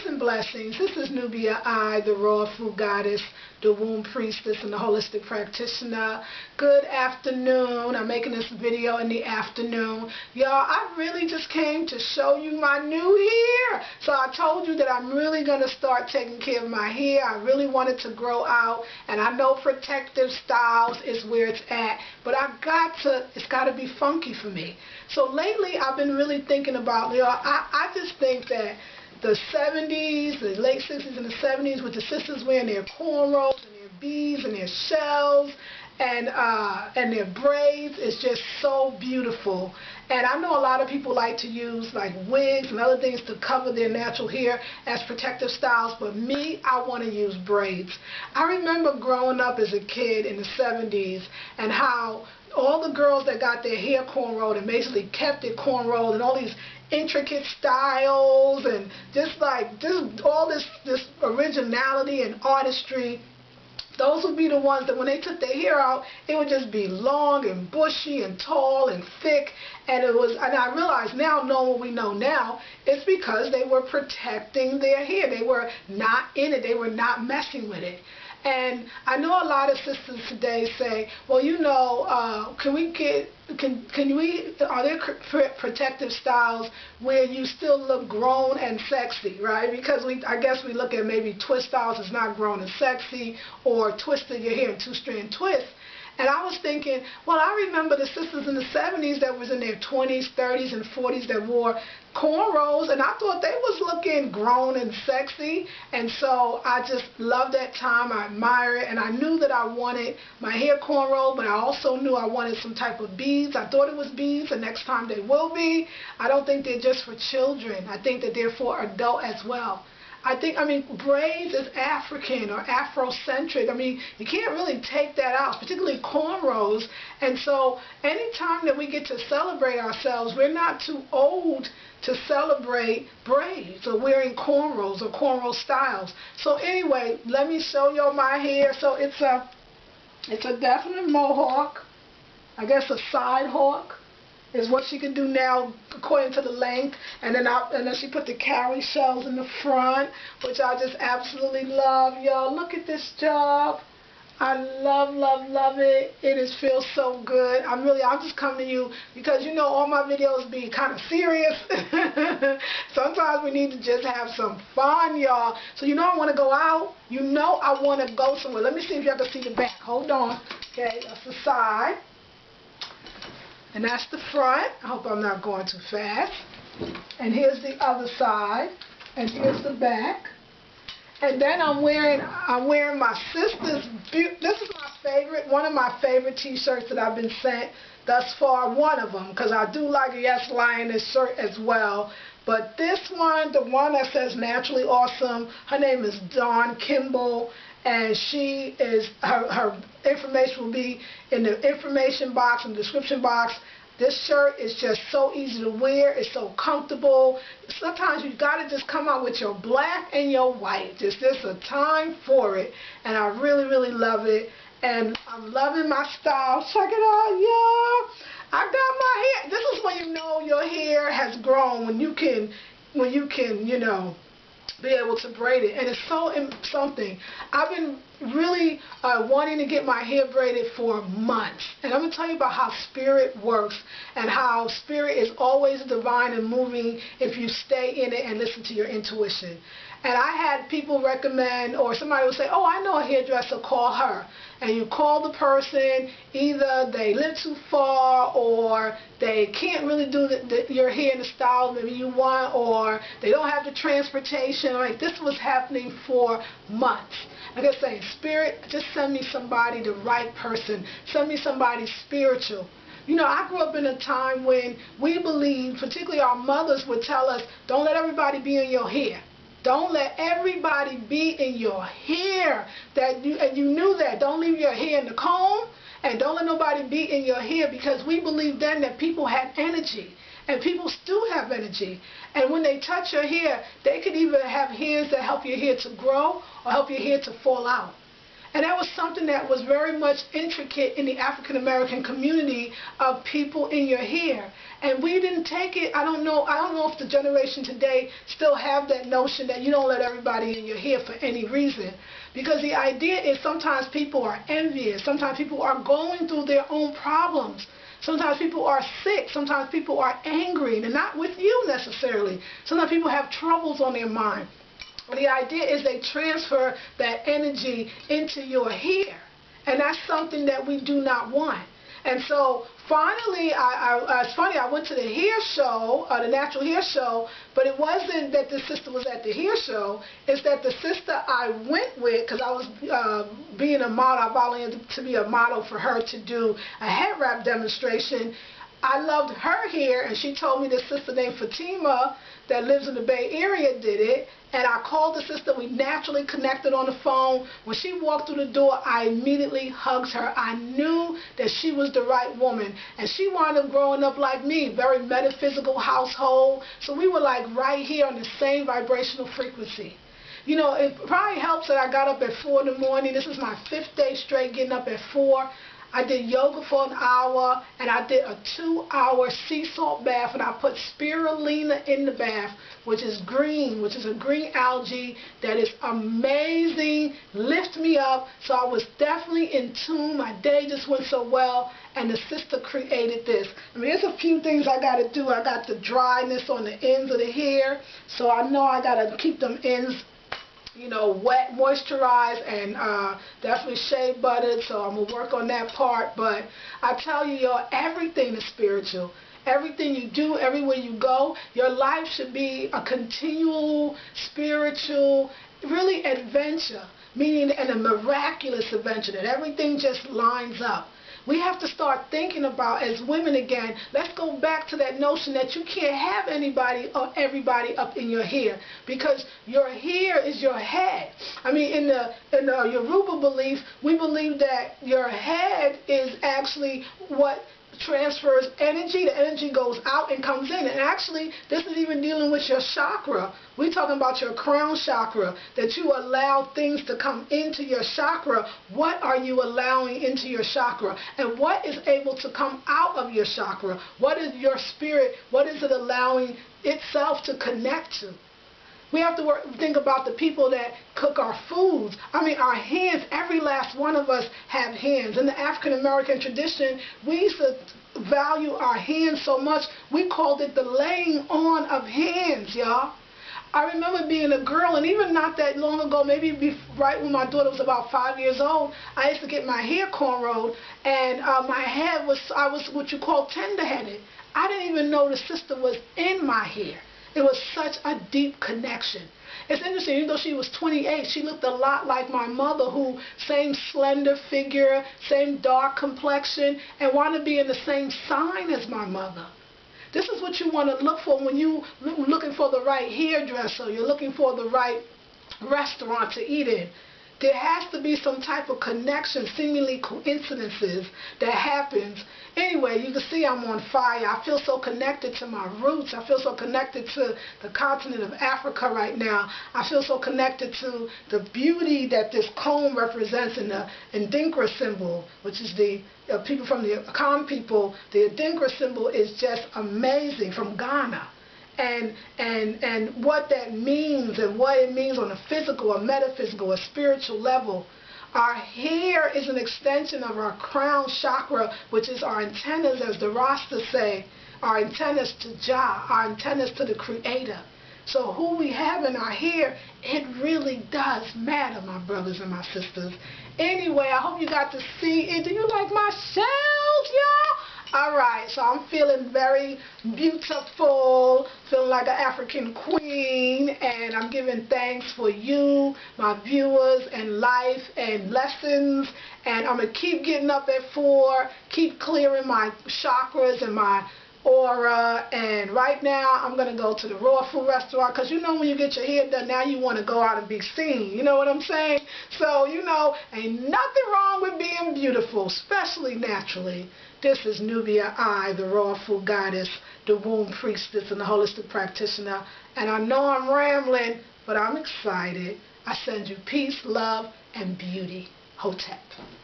and blessings. This is Nubia I, the Raw Food Goddess, the Womb Priestess, and the Holistic Practitioner. Good afternoon. I'm making this video in the afternoon. Y'all, I really just came to show you my new hair. So I told you that I'm really going to start taking care of my hair. I really want it to grow out, and I know Protective Styles is where it's at, but it's got to be funky for me. So lately I've been really thinking about, I just think that the 70s, the late 60s and the 70s, with the sisters wearing their cornrows and their beads and their shells and their braids is just so beautiful. And I know a lot of people like to use like wigs and other things to cover their natural hair as protective styles, but me, I want to use braids. I remember growing up as a kid in the 70s and how all the girls that got their hair cornrowed and basically kept it cornrowed and all these intricate styles and just all this originality and artistry, those would be the ones that when they took their hair out, it would just be long and bushy and tall and thick. And I realize now, knowing what we know now, it's because they were protecting their hair. They were not in it. They were not messing with it. And I know a lot of sisters today say, well, are there protective styles where you still look grown and sexy, right? Because I guess we look at maybe twist styles as not grown and sexy, or twisting your hair in two-strand twists. And I was thinking, well, I remember the sisters in the 70s that was in their 20s, 30s, and 40s that wore cornrows, and I thought they was looking grown and sexy. And so I just love that time. I admire it, and I knew that I wanted my hair cornrowed, but I also knew I wanted some type of beads. I thought it was beads, and next time they will be. I don't think they're just for children. I think that they're for adult as well. Braids is African or Afrocentric. You can't really take that out, particularly cornrows. And so anytime that we get to celebrate ourselves, we're not too old to celebrate braids or wearing cornrows or cornrow styles. So anyway, let me show y'all my hair. So it's a definite mohawk. I guess a side hawk is what she can do now according to the length, and then she put the cowrie shells in the front, which I just absolutely love. Y'all, look at this job. I love it. It feels so good. I'm just coming to you because all my videos be kind of serious. Sometimes we need to just have some fun, y'all. So I want to go out. I want to go somewhere. Let me see if y'all can see the back. Hold on. Okay, that's the side. And that's the front. I hope I'm not going too fast. And here's the other side. And here's the back. And then I'm wearing my sister's, this is my favorite, one of my favorite t-shirts that I've been sent thus far, one of them, because I do like a Yes Lioness shirt as well. But this one, the one that says Naturally Awesome, her name is Dawn Kimball, and her information will be in the information box and description box. This shirt is just so easy to wear. It's so comfortable. Sometimes you got to just come out with your black and your white. There's a time for it, and I really love it. And I'm loving my style. Check it out, y'all. I got my hair. This is when you know your hair has grown, when you can be able to braid it. And it's so something. I've been really wanting to get my hair braided for months. And I'm going to tell you about how spirit works and how spirit is always divine and moving if you stay in it and listen to your intuition. And I had people recommend, or somebody would say, oh, I know a hairdresser, call her. And you call the person, either they live too far, or they can't really do your hair in the style maybe you want, or they don't have the transportation. Like, this was happening for months. Like I say, spirit, just send me somebody, the right person. Send me somebody spiritual. I grew up in a time when we believed, particularly our mothers would tell us, don't let everybody be in your hair. Don't let everybody be in your hair. And you knew that. Don't leave your hair in the comb, and don't let nobody be in your hair, because we believed then that people had energy. And people still have energy. And when they touch your hair, they could either have hairs that help your hair to grow or help your hair to fall out. And that was something that was very much intricate in the African American community of people in your hair. And we didn't take it, I don't know if the generation today still have that notion that you don't let everybody in your hair for any reason. Because the idea is sometimes people are envious, sometimes people are going through their own problems. Sometimes people are sick, sometimes people are angry, and not with you necessarily. Sometimes people have troubles on their mind. The idea is they transfer that energy into your hair, and that's something that we do not want. And so finally, it's funny, I went to the hair show, the natural hair show, but it wasn't that the sister was at the hair show. It's that the sister I went with, because I was being a model, I volunteered to be a model for her to do a head wrap demonstration. I loved her hair, and she told me this sister named Fatima that lives in the Bay Area did it, and I called the sister. We naturally connected on the phone. When she walked through the door, I immediately hugged her. I knew that she was the right woman, and she wound up growing up like me, very metaphysical household, so we were like right here on the same vibrational frequency. You know, it probably helps that I got up at 4 in the morning. This is my 5th day straight getting up at 4. I did yoga for an hour, and I did a 2-hour sea salt bath, and I put spirulina in the bath, which is green, which is a green algae that is amazing, lift me up. So I was definitely in tune. My day just went so well, and the sister created this. I mean, there's a few things I got to do. I got the dryness on the ends of the hair, so I know I got to keep them ends, you know, wet, moisturized, and definitely shea buttered, so I'm going to work on that part. But I tell you, y'all, everything is spiritual. Everything you do, everywhere you go, your life should be a continual, spiritual, really adventure, meaning and a miraculous adventure, that everything just lines up. We have to start thinking about, as women again, let's go back to that notion that you can't have anybody or everybody up in your hair, because your hair is your head. I mean, in the Yoruba belief, we believe that your head is actually what transfers energy. The energy goes out and comes in. And actually, this is even dealing with your chakra. We're talking about your crown chakra, that you allow things to come into your chakra. What are you allowing into your chakra? And what is able to come out of your chakra? What is your spirit? What is it allowing itself to connect to? We have to think about the people that cook our foods. I mean, our hands, every last one of us have hands. In the African American tradition, we used to value our hands so much, we called it the laying on of hands, y'all. I remember being a girl, and even not that long ago, maybe right when my daughter was about 5 years old, I used to get my hair cornrowed, and my head I was what you call tender-headed. I didn't even know the sister was in my hair. It was such a deep connection. It's interesting, even though she was 28, she looked a lot like my mother, who same slender figure, same dark complexion, and wanted to be in the same sign as my mother. This is what you want to look for when you're looking for the right hairdresser, you're looking for the right restaurant to eat in. There has to be some type of connection, seemingly coincidences that happens. Anyway, you can see I'm on fire. I feel so connected to my roots. I feel so connected to the continent of Africa right now. I feel so connected to the beauty that this comb represents in the Adinkra symbol, which is the people from the Akan people. The Adinkra symbol is just amazing, from Ghana. And what that means, and what it means on a physical, a metaphysical, a spiritual level. Our hair is an extension of our crown chakra, which is our antennas, as the Rastas say, our antennas to Jah, our antennas to the Creator. So who we have in our hair, it really does matter, my brothers and my sisters. Anyway, I hope you got to see it. Do you like my shells, y'all? Alright, so I'm feeling very beautiful, feeling like an African queen, and I'm giving thanks for you, my viewers, and life, and lessons, and I'm going to keep getting up at 4, keep clearing my chakras and my aura, and right now I'm going to go to the raw food restaurant, because you know when you get your hair done, now you want to go out and be seen, you know what I'm saying? So, you know, ain't nothing wrong with being beautiful, especially naturally. This is Nubia I, the raw food goddess, the womb priestess, and the holistic practitioner, and I know I'm rambling, but I'm excited. I send you peace, love, and beauty. Hotep.